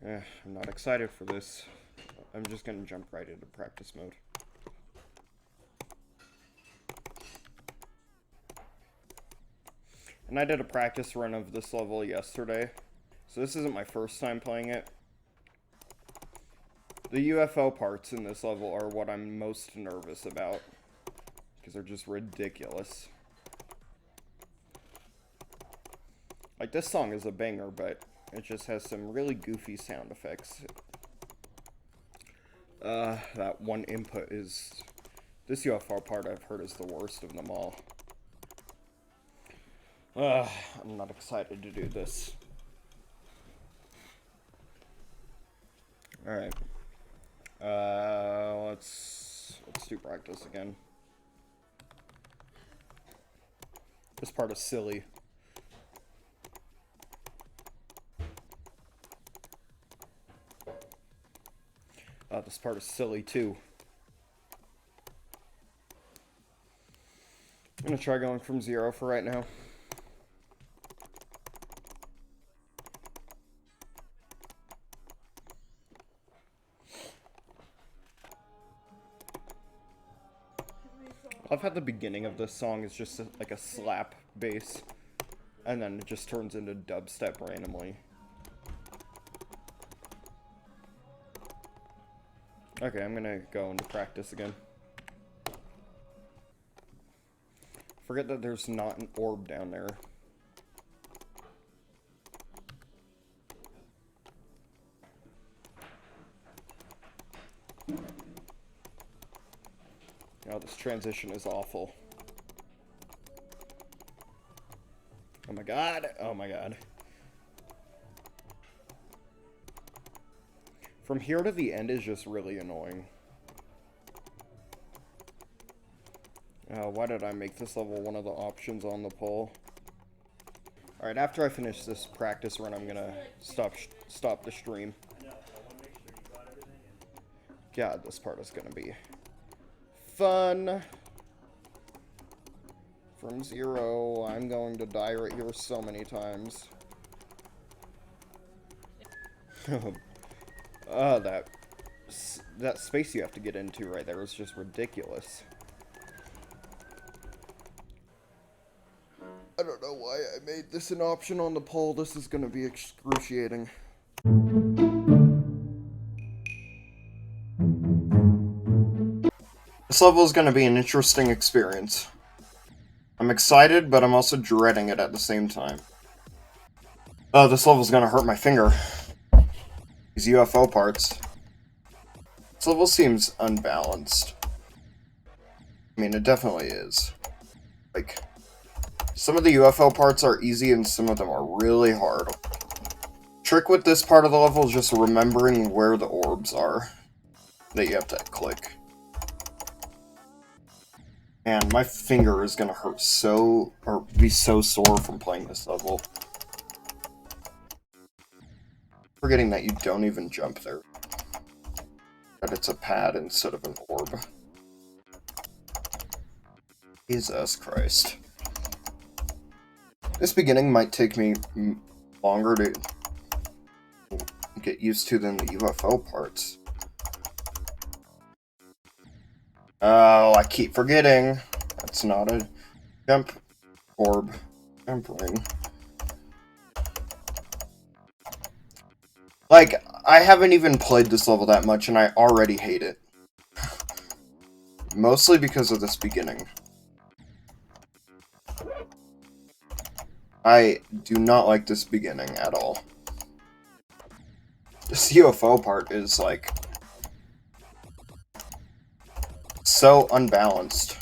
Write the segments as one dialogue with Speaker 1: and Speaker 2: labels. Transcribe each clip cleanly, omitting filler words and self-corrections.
Speaker 1: I'm not excited for this. I'm just gonna jump right into practice mode. And I did a practice run of this level yesterday, so this isn't my first time playing it. The UFO parts in this level are what I'm most nervous about, because they're just ridiculous. Like, this song is a banger, but it just has some really goofy sound effects. That one input is... This UFO part I've heard is the worst of them all. I'm not excited to do this. Alright. Let's do practice again. This part is silly. This part is silly too. I'm gonna try going from 0 for right now. I've had the beginning of this song is just like a slap bass, and then it just turns into dubstep randomly. Okay, I'm gonna go into practice again. Forget that there's not an orb down there. Oh, this transition is awful. Oh my god, oh my god. From here to the end is just really annoying. Why did I make this level one of the options on the poll? Alright, after I finish this practice run, I'm gonna stop the stream. God, this part is gonna be fun. From 0, I'm going to die right here so many times. That space you have to get into right there is just ridiculous. I don't know why I made this an option on the poll. This is gonna be excruciating. This level is gonna be an interesting experience. I'm excited, but I'm also dreading it at the same time. Oh, this level's gonna hurt my finger. These UFO parts. This level seems unbalanced. I mean, it definitely is. Like, some of the UFO parts are easy and some of them are really hard. Trick with this part of the level is just remembering where the orbs are that you have to click. And my finger is gonna hurt so, or be so sore from playing this level. Forgetting that you don't even jump there. That it's a pad instead of an orb. Jesus Christ. This beginning might take me longer to get used to than the UFO parts. Oh, I keep forgetting. That's not a jump orb. Jump ring. Like, I haven't even played this level that much and I already hate it. Mostly because of this beginning. I do not like this beginning at all. This UFO part is, like, so unbalanced.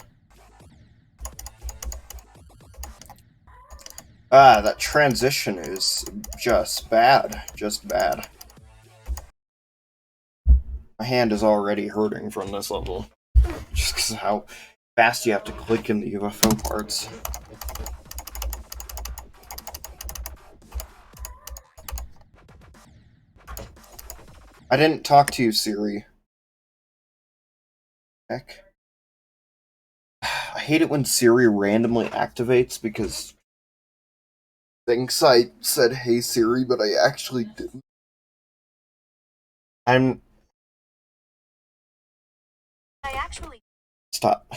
Speaker 1: That transition is just bad. Just bad. My hand is already hurting from this level. Just because of how fast you have to click in the UFO parts. I didn't talk to you, Siri. Heck. I hate it when Siri randomly activates because thinks I said, "Hey Siri," but I actually didn't. I
Speaker 2: actually...
Speaker 1: Stop.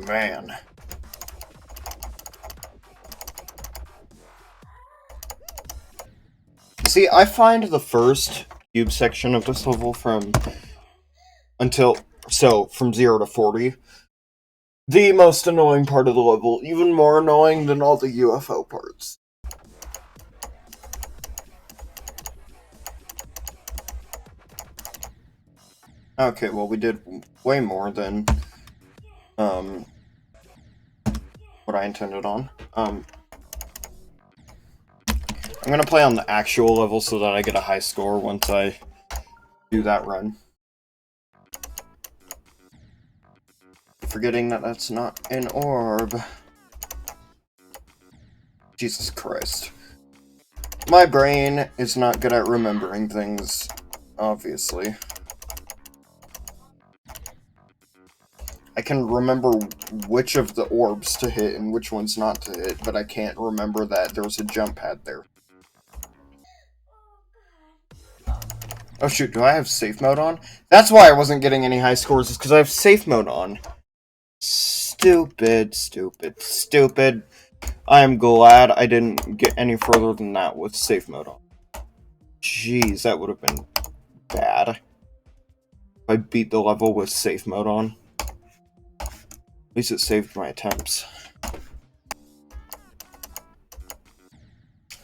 Speaker 1: Man. See, I find the first cube section of this level from 0 to 40, the most annoying part of the level, even more annoying than all the UFO parts. Okay, well, we did way more than, what I intended on. I'm gonna play on the actual level so that I get a high score once I do that run. Forgetting that that's not an orb. Jesus Christ. My brain is not good at remembering things, obviously. I can remember which of the orbs to hit and which ones not to hit, but I can't remember that there was a jump pad there. Oh shoot, do I have safe mode on? That's why I wasn't getting any high scores, is because I have safe mode on. Stupid, stupid, stupid. I am glad I didn't get any further than that with safe mode on. Jeez, that would have been bad. If I beat the level with safe mode on. At least it saved my attempts.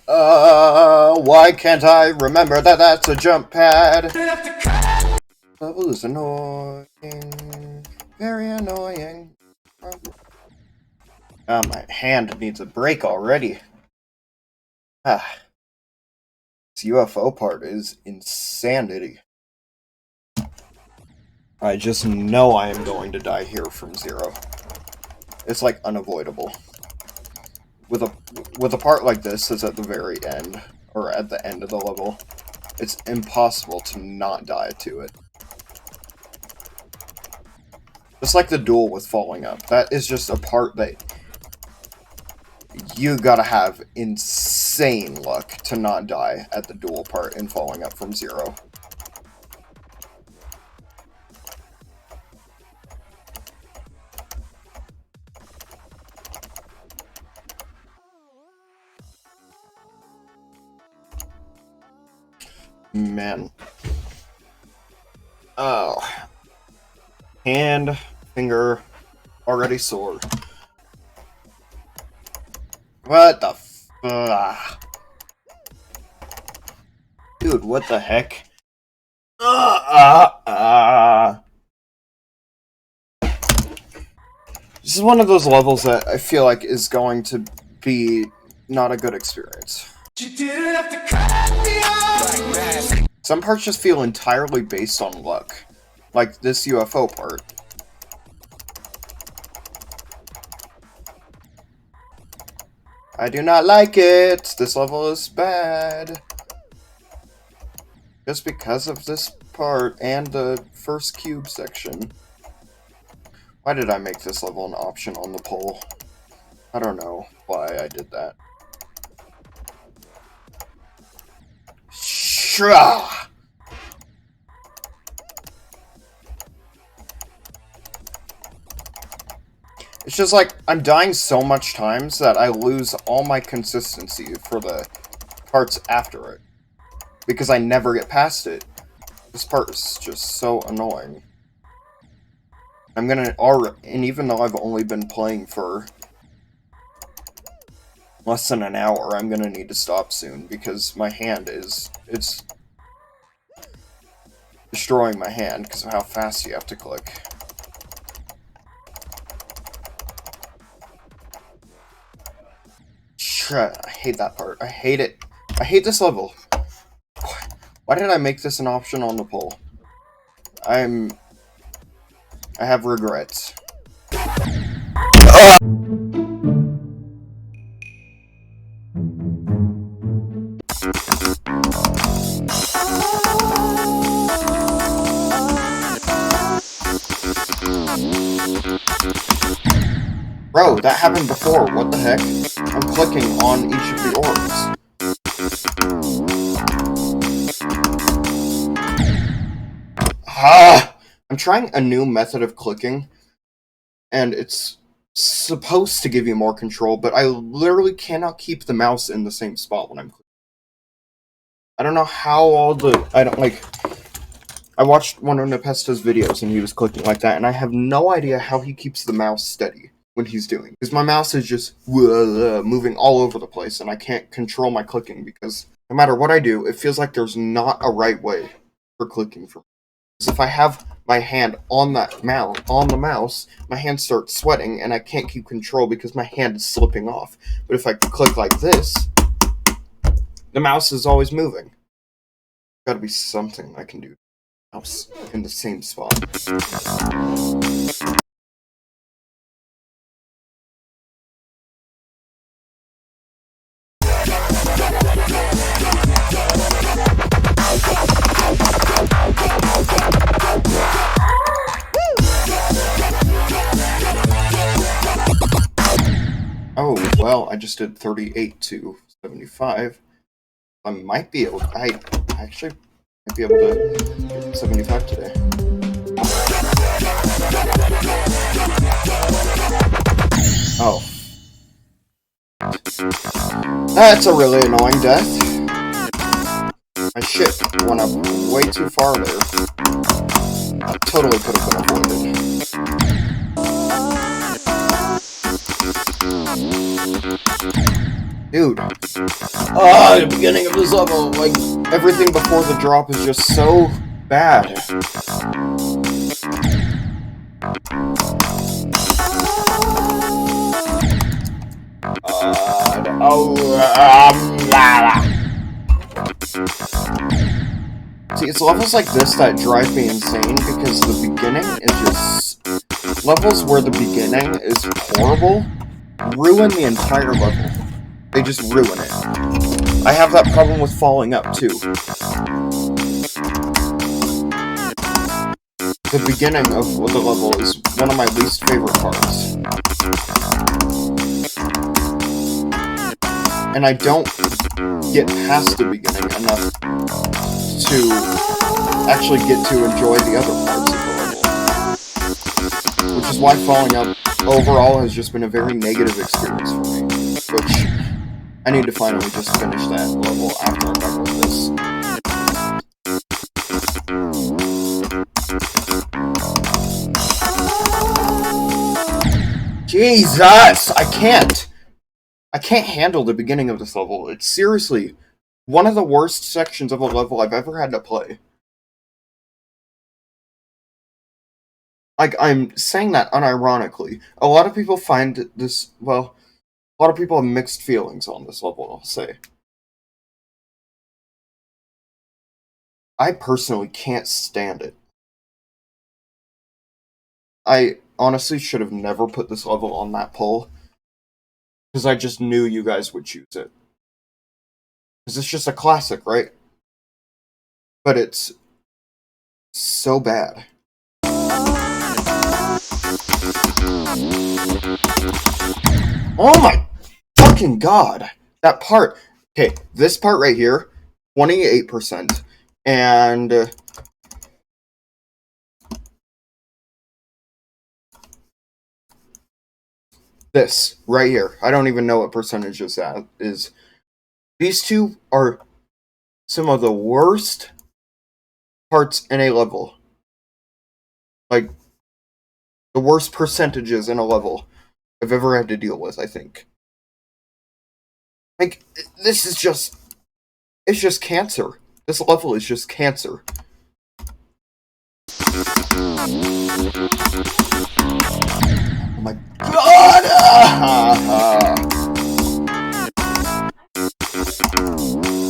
Speaker 1: Why can't I remember that that's a jump pad? Level is annoying. Very annoying. My hand needs a break already. This UFO part is insanity. I just know I am going to die here from 0. It's like unavoidable. With a part like this that's at the very end, or at the end of the level, it's impossible to not die to it. Just like the duel with falling up. That is just a part that you gotta have insane luck to not die at the duel part in falling up from 0. Man. Oh. Hand, finger, already sore. What the Dude, what the heck? This is one of those levels that I feel like is going to be not a good experience. Some parts just feel entirely based on luck. Like this UFO part. I do not like it! This level is bad. Just because of this part and the first cube section. Why did I make this level an option on the poll? I don't know why I did that. Shah! It's just like, I'm dying so much times that I lose all my consistency for the parts after it. Because I never get past it. This part is just so annoying. I'm gonna and even though I've only been playing for less than an hour, I'm gonna need to stop soon because my hand it's destroying my hand because of how fast you have to click. I hate that part. I hate it. I hate this level. Why did I make this an option on the poll? I have regrets. Bro, that happened before. What the heck? I'm clicking on each of the orbs. Ah! I'm trying a new method of clicking, and it's supposed to give you more control, but I literally cannot keep the mouse in the same spot when I'm clicking. I don't know how I watched one of Nepesta's videos and he was clicking like that, and I have no idea how he keeps the mouse steady when he's doing. Because my mouse is just moving all over the place, and I can't control my clicking because no matter what I do, it feels like there's not a right way for clicking for me. Because if I have my hand on the mouse, my hand starts sweating, and I can't keep control because my hand is slipping off. But if I click like this, the mouse is always moving. Gotta be something I can do. Mouse in the same spot. Oh, well, I just did 38 to 75. I might be able to, I actually might be able to get 75 today. Oh. That's a really annoying death. My ship went up way too far there. I totally could have been avoided. Dude. The beginning of this level, like, everything before the drop is just so bad. See, it's levels like this that drive me insane, because the beginning is just... Levels where the beginning is horrible ruin the entire level. They just ruin it. I have that problem with falling up, too. The beginning of the level is one of my least favorite parts. And I don't get past the beginning enough to actually get to enjoy the other parts of the level. Which is why falling up overall has just been a very negative experience for me. Which, I need to finally just finish that level after I'm done with this. Jesus! I can't handle the beginning of this level. It's seriously one of the worst sections of a level I've ever had to play. Like, I'm saying that unironically. A lot of people find this, well, a lot of people have mixed feelings on this level, I'll say. I personally can't stand it. I honestly should have never put this level on that poll, because I just knew you guys would choose it. Because it's just a classic, right? But it's so bad. Oh my fucking god! That part. Okay, this part right here, 28%. And... this, right here. I don't even know what percentage that is. These two are some of the worst parts in a level. Like, the worst percentages in a level I've ever had to deal with, I think. Like, this is just... it's just cancer. This level is just cancer. Oh my god!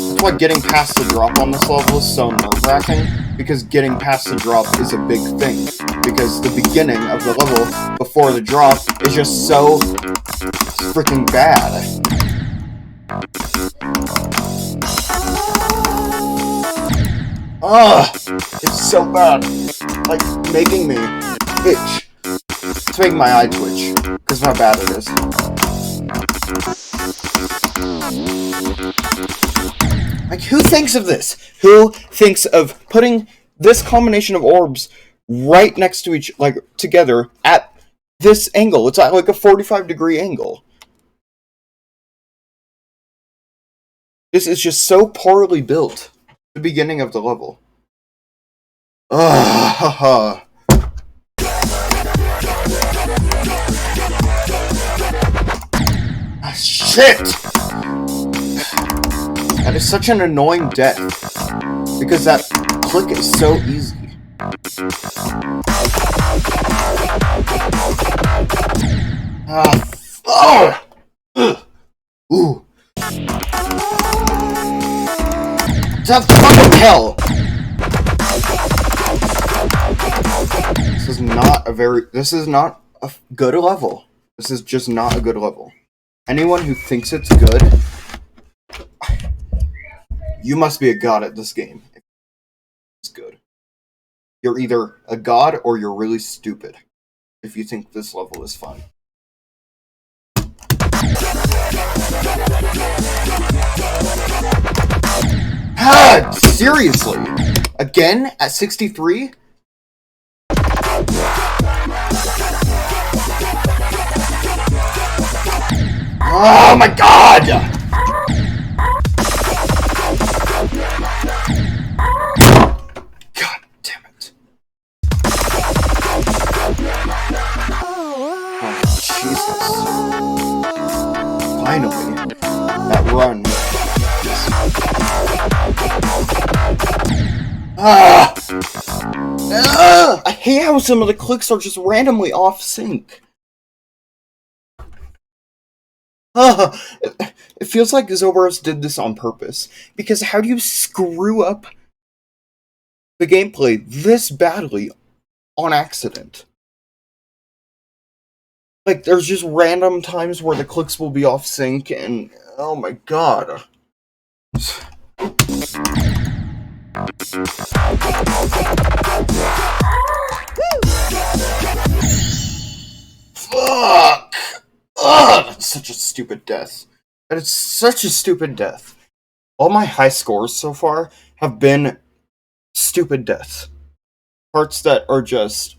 Speaker 1: That's why getting past the drop on this level is so nerve-wracking, because getting past the drop is a big thing. Because the beginning of the level before the drop is just so freaking bad. Ugh! It's so bad. Like, making me itch It's making my eye twitch, because of how bad it is. Like, who thinks of this? Who thinks of putting this combination of orbs right next to each, like, together at this angle? It's at, like, a 45-degree angle. This is just so poorly built. The beginning of the level. Ugh. Shit! That is such an annoying death. Because that click is so easy. Oh! Ooh. That fucking hell! This is not a good level. This is just not a good level. Anyone who thinks it's good, you must be a god at this game. It's good. You're either a god or you're really stupid if you think this level is fun. Ah, seriously? Again? At 63? Oh my god! God damn it. Oh, Jesus. Finally. That run. I hate how some of the clicks are just randomly off sync. It feels like Zobros did this on purpose. Because how do you screw up the gameplay this badly on accident? Like, there's just random times where the clicks will be off sync, and oh my god. Fuck! Ugh, that's such a stupid death. That is such a stupid death. All my high scores so far have been stupid deaths. Parts that are just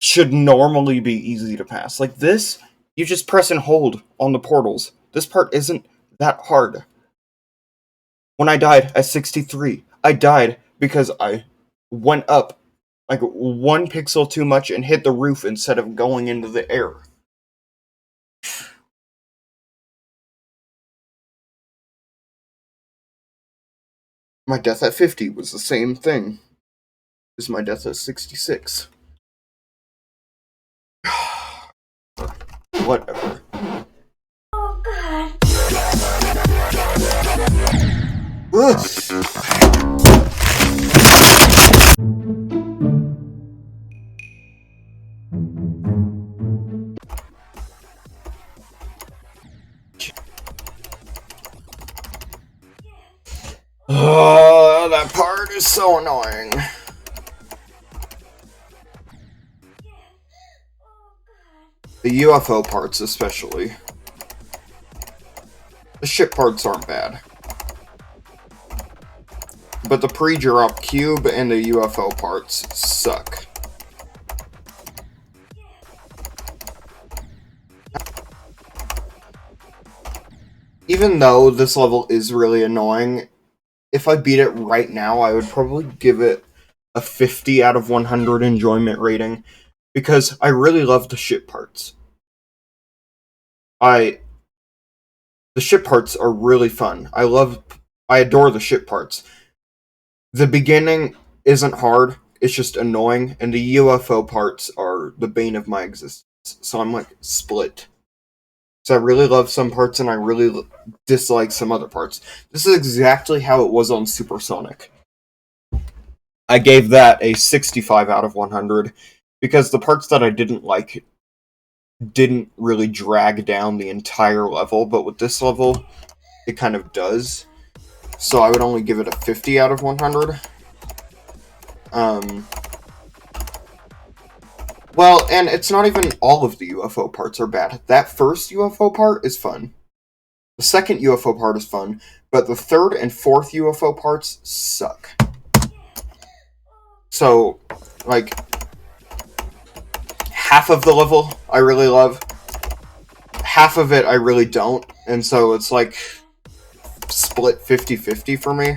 Speaker 1: should normally be easy to pass. Like this, you just press and hold on the portals. This part isn't that hard. When I died at 63, I died because I went up like 1 pixel too much and hit the roof instead of going into the air. My death at 50 was the same thing as my death at 66. Whatever.
Speaker 2: Oh god.
Speaker 1: Oh, that part is so annoying. The UFO parts, especially. The ship parts aren't bad. But the pre-drop cube and the UFO parts suck. Even though this level is really annoying, if I beat it right now, I would probably give it a 50 out of 100 enjoyment rating, because I really love the ship parts. The ship parts are really fun. I adore the ship parts. The beginning isn't hard, it's just annoying, and the UFO parts are the bane of my existence. So I'm like split. So I really love some parts and I really dislike some other parts. This is exactly how it was on Supersonic. I gave that a 65 out of 100 because the parts that I didn't like didn't really drag down the entire level, but with this level, it kind of does. So I would only give it a 50 out of 100. Well, and it's not even all of the UFO parts are bad. That first UFO part is fun. The second UFO part is fun, but the third and fourth UFO parts suck. So, like, half of the level I really love, half of it I really don't, and so it's like split 50-50 for me.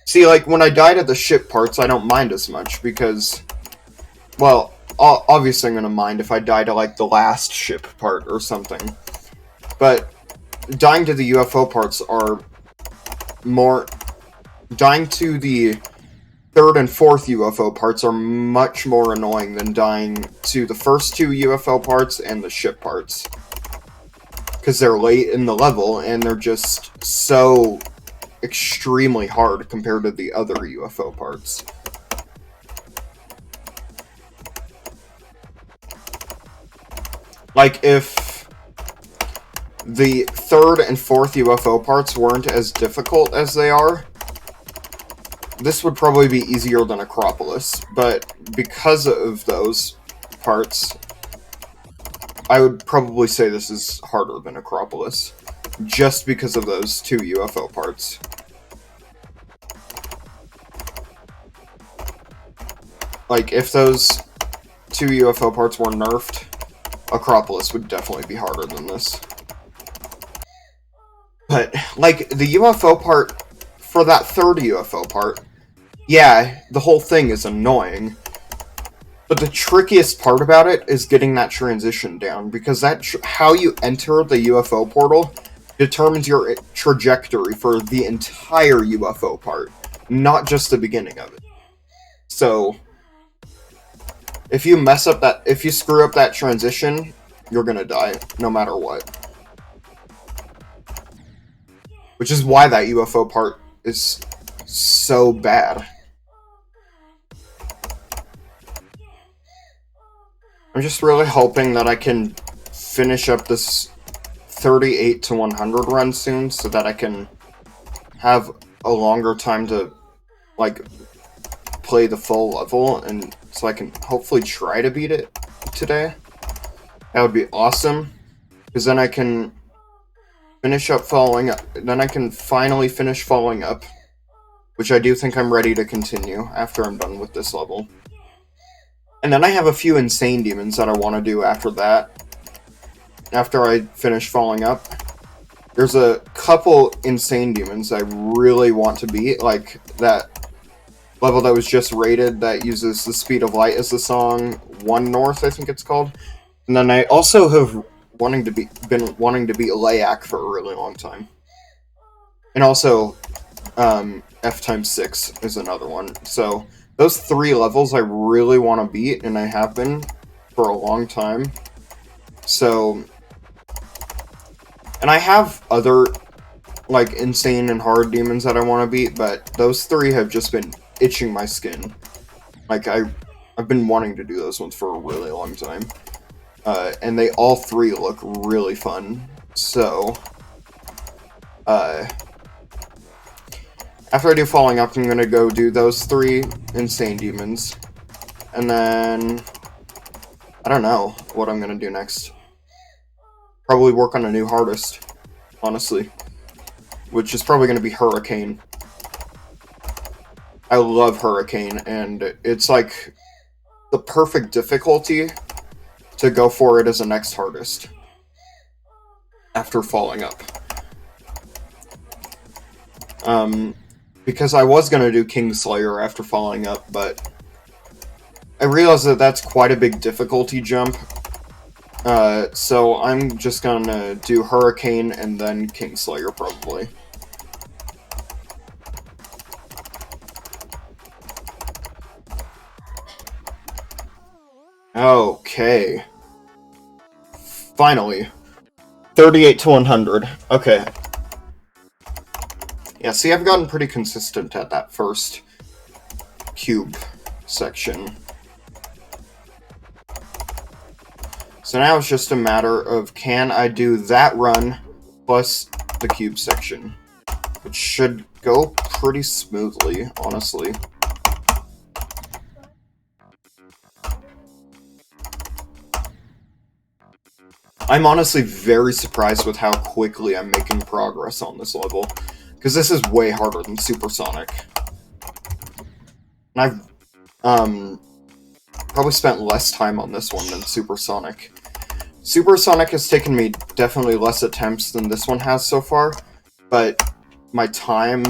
Speaker 1: See, like, when I died at the ship parts, I don't mind as much, because, well, obviously I'm gonna mind if I die to, like, the last ship part or something. But dying to the UFO parts are more... Dying to the third and fourth UFO parts are much more annoying than dying to the first two UFO parts and the ship parts. Because they're late in the level, and they're just so extremely hard compared to the other UFO parts. Like, if the third and fourth UFO parts weren't as difficult as they are, this would probably be easier than Acropolis, but because of those parts, I would probably say this is harder than Acropolis, just because of those two UFO parts. Like, if those two UFO parts were nerfed, Acropolis would definitely be harder than this. But, like, the UFO part, for that third UFO part, yeah, the whole thing is annoying. But the trickiest part about it is getting that transition down, because that how you enter the UFO portal determines your trajectory for the entire UFO part, not just the beginning of it. So, if you mess up that, if you screw up that transition, you're gonna die, no matter what. Which is why that UFO part is so bad. I'm just really hoping that I can finish up this 38 to 100 run soon, so that I can have a longer time to, like, play the full level, and so I can hopefully try to beat it today. That would be awesome, because then I can finish up following up. Then I can finally finish following up, which I do think I'm ready to continue after I'm done with this level. And then I have a few insane demons that I want to do after that. After I finish following up. There's a couple insane demons I really want to beat, like that level that was just rated that uses the speed of light as the song, One North, I think it's called. And then I also have been wanting to beat Layak for a really long time. And also, F times 6 is another one. So, those three levels I really want to beat, and I have been for a long time. So, and I have other, like, insane and hard demons that I want to beat, but those three have just been itching my skin. Like, I've been wanting to do those ones for a really long time. And they all three look really fun. So, after I do Falling Up, I'm gonna go do those three insane demons. And then, I don't know what I'm gonna do next. Probably work on a new hardest, honestly. Which is probably gonna be Hurricane. I love Hurricane, and it's like the perfect difficulty to go for it as a next hardest. After Falling Up. Because I was going to do Kingslayer after Falling Up, but I realized that that's quite a big difficulty jump. So I'm just going to do Hurricane and then Kingslayer, probably. Okay. Finally. 38 to 100. Okay. Yeah, see, I've gotten pretty consistent at that first cube section. So now it's just a matter of, can I do that run plus the cube section? Which should go pretty smoothly, honestly. I'm honestly very surprised with how quickly I'm making progress on this level. Because this is way harder than Supersonic. And I've, probably spent less time on this one than Supersonic. Supersonic has taken me definitely less attempts than this one has so far, but my time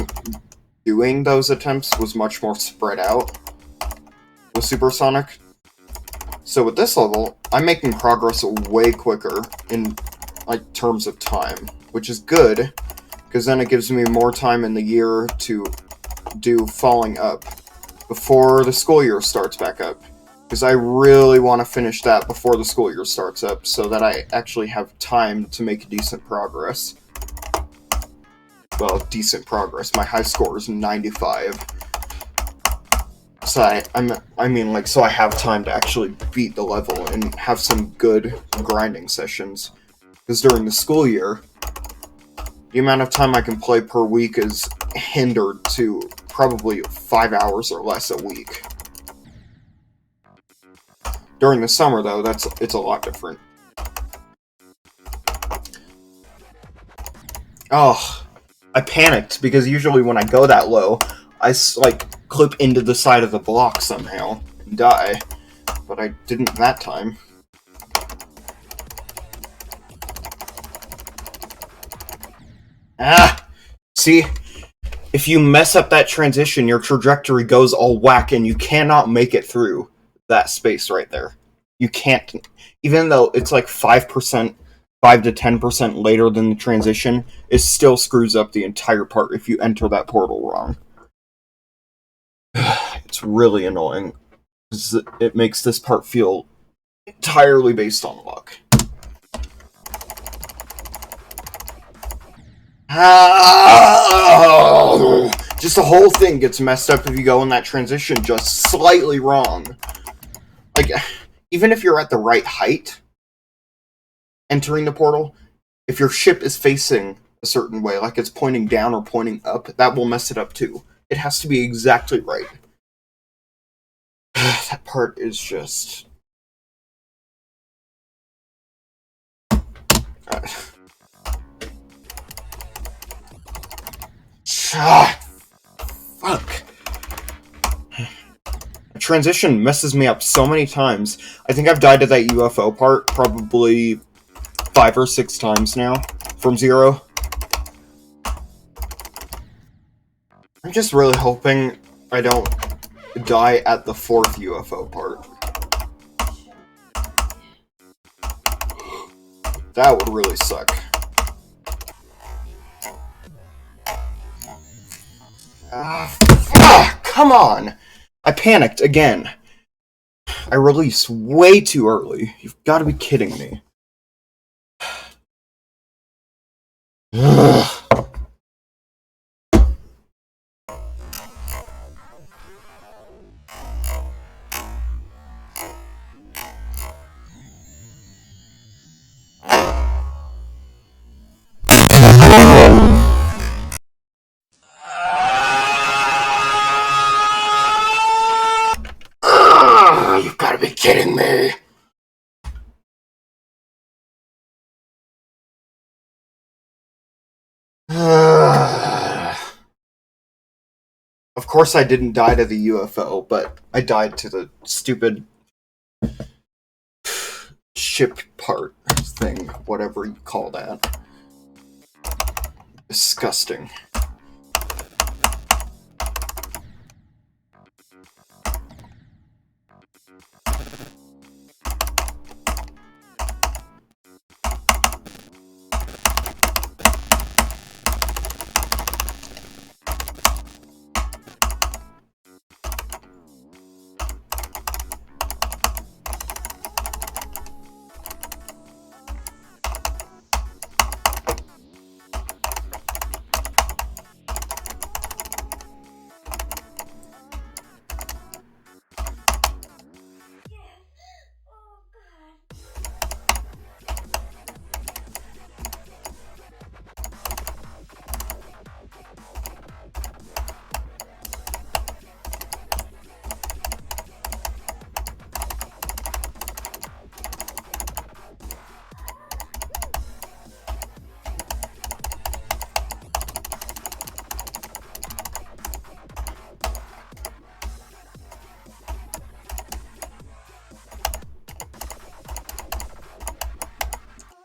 Speaker 1: doing those attempts was much more spread out with Supersonic. So with this level, I'm making progress way quicker in like terms of time, which is good, because then it gives me more time in the year to do Falling Up before the school year starts back up. Because I really want to finish that before the school year starts up, so that I actually have time to make decent progress. Well, decent progress. My high score is 95. So so I have time to actually beat the level and have some good grinding sessions. Because during the school year, the amount of time I can play per week is hindered to probably 5 hours or less a week. During the summer, though, it's a lot different. Oh, I panicked, because usually when I go that low, I, like, clip into the side of the block somehow and die. But I didn't that time. Ah! See? If you mess up that transition, your trajectory goes all whack and you cannot make it through that space right there. You can't, even though it's like 5%, 5 to 10% later than the transition, it still screws up the entire part if you enter that portal wrong. It's really annoying. It makes this part feel entirely based on luck. Just the whole thing gets messed up if you go in that transition just slightly wrong. Like, even if you're at the right height entering the portal, if your ship is facing a certain way, like it's pointing down or pointing up, that will mess it up too. It has to be exactly right. That part is just... Fuck. Transition messes me up so many times. I think I've died to that UFO part probably 5 or 6 times now from 0. I'm just really hoping I don't die at the 4th UFO part. That would really suck. Come on! I panicked again. I released way too early. You've got to be kidding me. You've got to be kidding me. Of course I didn't die to the UFO, but I died to the stupid ship part thing, whatever you call that. Disgusting.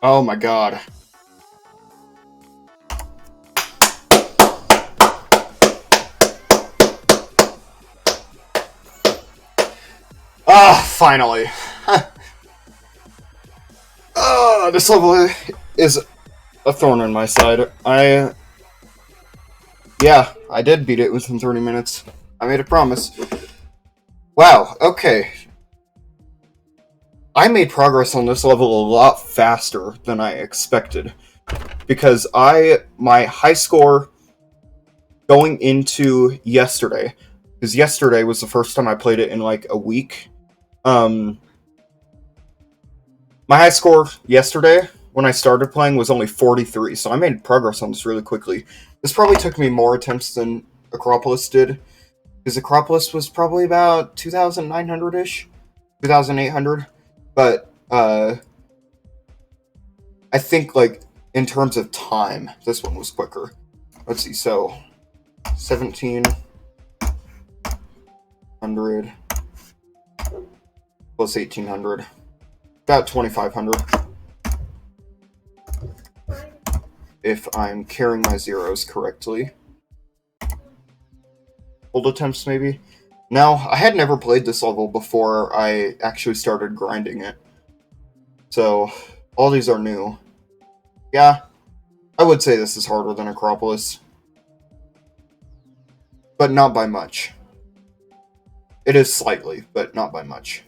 Speaker 1: Oh my god. Ah, finally. This level is a thorn in my side. Yeah, I did beat it within 30 minutes. I made a promise. Wow, okay. I made progress on this level a lot faster than I expected. Because my high score going into yesterday, because yesterday was the first time I played it in like a week. My high score yesterday, when I started playing, was only 43, so I made progress on this really quickly. This probably took me more attempts than Acropolis did, because Acropolis was probably about 2,900-ish, 2,800, but, I think, like, in terms of time, this one was quicker. Let's see, so, 1,700 plus 1,800, about 2,500. If I'm carrying my zeros correctly. Hold attempts, maybe? Now, I had never played this level before I actually started grinding it. So, all these are new. Yeah, I would say this is harder than Acropolis. But not by much. It is slightly, but not by much.